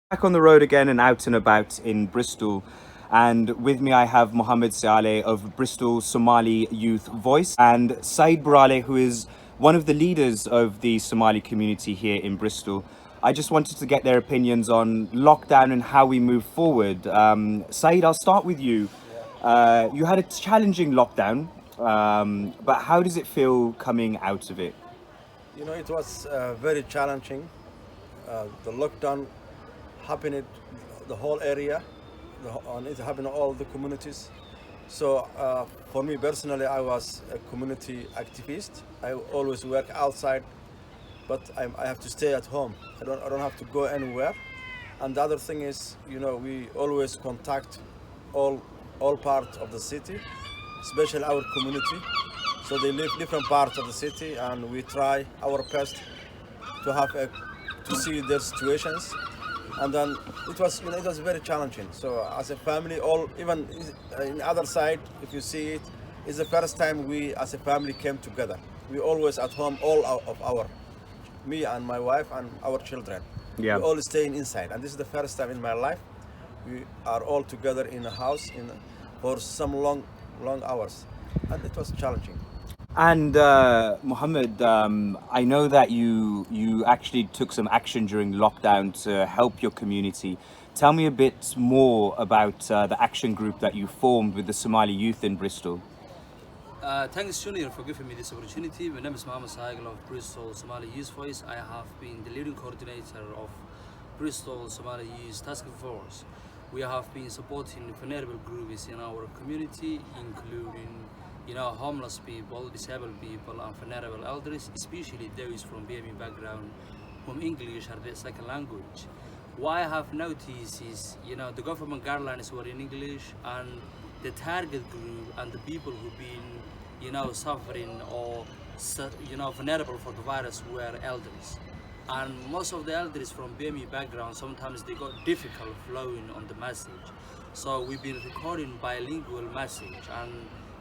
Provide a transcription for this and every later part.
Back on the road again and out and about in Bristol. And with me, I have Mohammed Sayaqle of Bristol Somali Youth Voice and Said Burale, who is one of the leaders of the Somali community here in Bristol. I just wanted to get their opinions on lockdown and how we move forward. Said, I'll start with you. You had a challenging lockdown, but how does it feel coming out of it? It was very challenging. The lockdown happened in the whole area, and it happened in all the communities. So for me personally, I was a community activist. I always work outside, but I have to stay at home. I don't have to go anywhere. And the other thing is, we always contact all all parts of the city, especially our community. So they live different parts of the city, and we try our best to to see their situations. And then it was very challenging. So as a family, all even in other side, if you see it, it's the first time we as a family came together. We always at home, of our, me and my wife and our children. We Yeah. all staying inside, and this is the first time in my life we are all together in a house for some long hours, and it was challenging. And Mohammed, I know that you actually took some action during lockdown to help your community. Tell me a bit more about the action group that you formed with the Somali youth in Bristol. Thanks, Junior, for giving me this opportunity. My name is Mohammed Sayaqle of Bristol Somali Youth Voice. I have been the leading coordinator of Bristol Somali Youth Task Force. We have been supporting vulnerable groups in our community, including, homeless people, disabled people, and vulnerable elders, especially those from BME background, whom English are their second language. What I have noticed is, the government guidelines were in English, and the target group and the people who've been, suffering or, vulnerable for the virus were elders. And most of the elders from BME background, sometimes they got difficult flowing on the message. So we've been recording bilingual message and,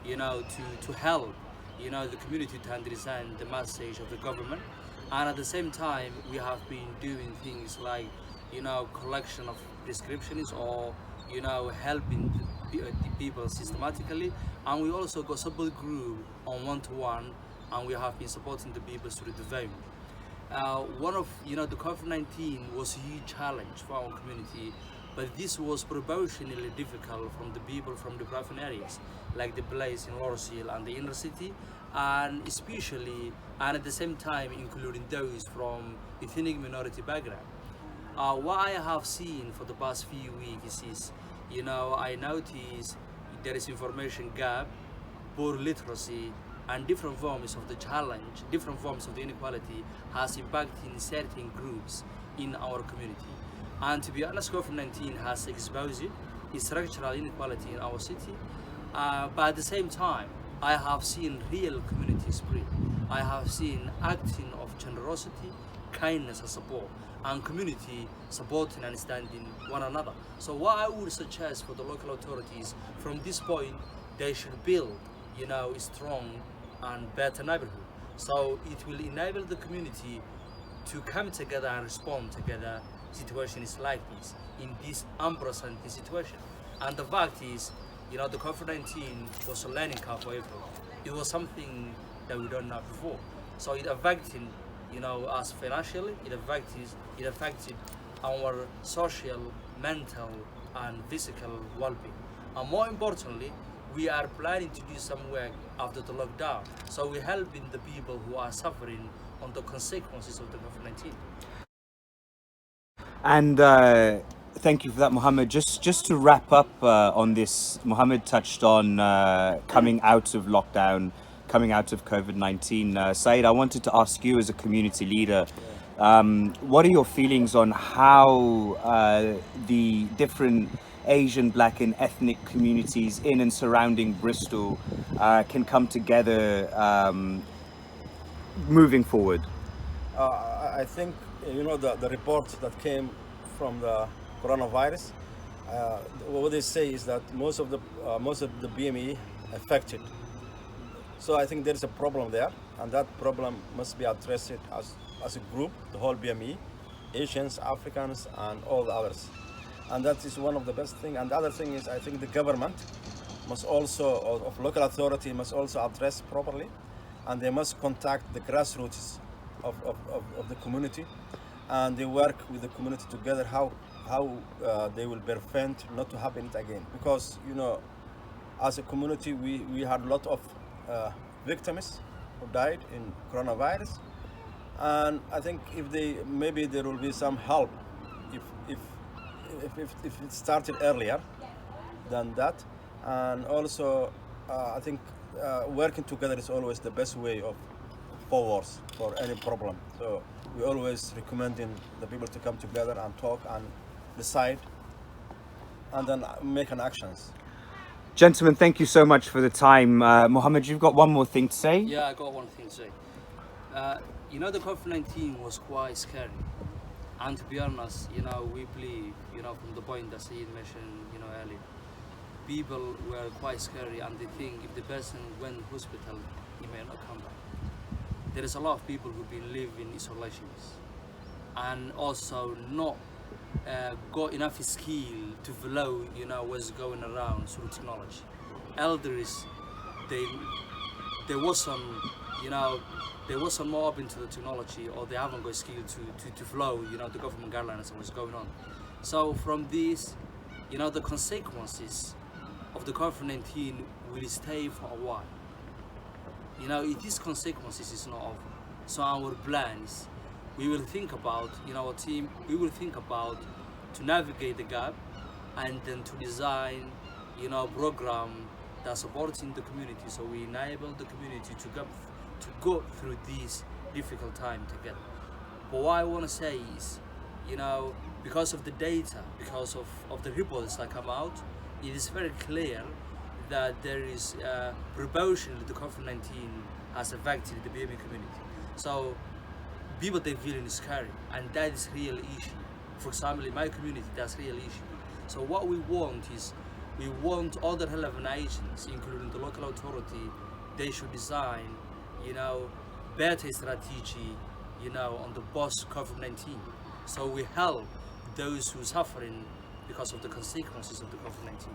to help, the community to understand the message of the government. And at the same time, we have been doing things like, collection of prescriptions or, helping the people systematically. And we also got support group on one-to-one, and we have been supporting the people through the phone. One of the COVID-19 was a huge challenge for our community, but this was proportionally difficult from the people from the deprived areas, like the place in Laurel and the inner city, and especially and at the same time including those from ethnic minority background. What I have seen for the past few weeks is, I notice there is information gap, poor literacy, and different forms of the challenge, different forms of the inequality has impacted certain groups in our community. And to be honest, COVID-19 has exposed structural inequality in our city. But at the same time, I have seen real community spirit. I have seen acting of generosity, kindness and support, and community supporting and standing one another. So what I would suggest for the local authorities from this point, they should build, a strong and better neighborhood. So it will enable the community to come together and respond together situations like this in this unprecedented situation. And the fact is, the COVID-19 was a learning curve for everyone. It was something that we don't know before. So it affected, us financially, it affected our social, mental, and physical well-being. And more importantly, we are planning to do some work after the lockdown. So we're helping the people who are suffering on the consequences of the COVID-19. And thank you for that, Mohammed. Just to wrap up on this, Mohammed touched on coming out of lockdown, coming out of COVID-19. Said, I wanted to ask you as a community leader, what are your feelings on how the different Asian, Black, and ethnic communities in and surrounding Bristol can come together moving forward? I think the report that came from the coronavirus. What they say is that most of the BME affected. So I think there is a problem there, and that problem must be addressed as a group, the whole BME, Asians, Africans, and all the others. And that is one of the best things. And the other thing is, I think the government must also, or of local authority, must also address properly, and they must contact the grassroots of the community, and they work with the community together how they will prevent not to happen it again. Because as a community, we had a lot of victims who died in coronavirus, and I think if they maybe there will be some help if if it started earlier than that. And also I think working together is always the best way of forwards for any problem. So we always recommending the people to come together and talk and decide and then make an actions. Gentlemen, thank you so much for the time. Mohammed, you've got one more thing to say? Yeah, I got one thing to say. The COVID-19 was quite scary. And to be honest, we believe, from the point that Saeed mentioned, earlier, people were quite scary and they think if the person went to hospital, he may not come back. There is a lot of people who've been living in isolations and also not got enough skill to follow, what's going around through technology. Elders, they wasn't, they wasn't more open to the technology, or they haven't got skill to follow, the government guidelines and what's going on. So from this, the consequences of the COVID-19 will stay for a while. If these consequences is not over, so our plans, we will think about, our team, we will think about to navigate the gap and then to design, program that supporting the community. So we enable the community to go through this difficult time together. But what I want to say is, because of the data, because of the reports that come out, it is very clear that there is proportionally the COVID-19 has affected the BME community. So people, they feeling scary, and that is real issue. For example, in my community, that's real issue. So what we want is, we want all the relevant agents, including the local authority, they should design, better strategy, on the post COVID-19. So we help those who are suffering because of the consequences of the COVID-19.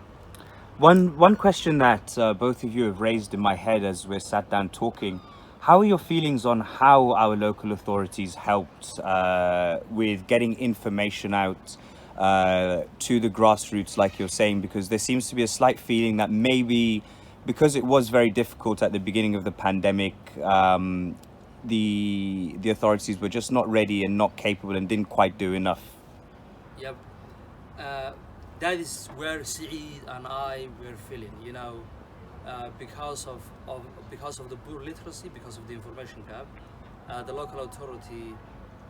One question that both of you have raised in my head as we're sat down talking: how are your feelings on how our local authorities helped with getting information out to the grassroots, like you're saying? Because there seems to be a slight feeling that maybe because it was very difficult at the beginning of the pandemic, the authorities were just not ready and not capable and didn't quite do enough. Yep. That is where Saeed and I were feeling, because of the poor literacy, because of the information gap, the local authority,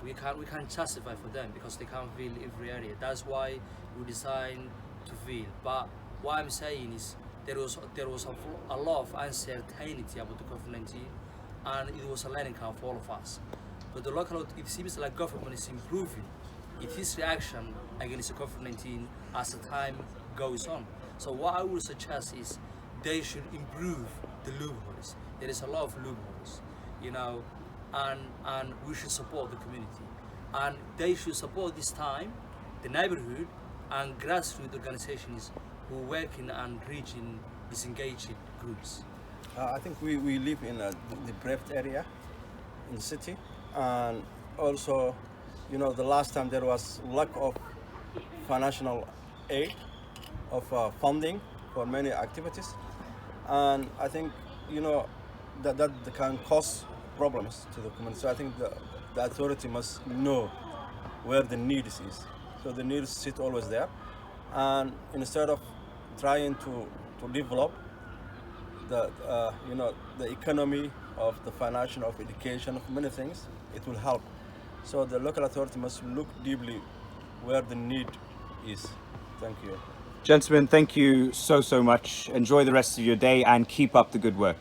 we can't justify for them because they can't feel every area. That's why we designed to feel. But what I'm saying is there was a lot of uncertainty about the COVID-19, and it was a learning curve for all of us. But the local, it seems like government is improving its reaction against the COVID-19 as the time goes on. So what I would suggest is they should improve the loopholes. There is a lot of loopholes, and we should support the community. And they should support this time the neighborhood and grassroots organizations who are working and reaching disengaged groups. I think we live in a deprived area in the city, and also, the last time there was lack of financial aid, of funding for many activities, and I think that can cause problems to the community. So I think the authority must know where the needs is. So the needs sit always there, and instead of trying to develop the economy of the financial, of education, of many things, it will help. So the local authority must look deeply where the need is. Thank you. Gentlemen, thank you so much. Enjoy the rest of your day and keep up the good work.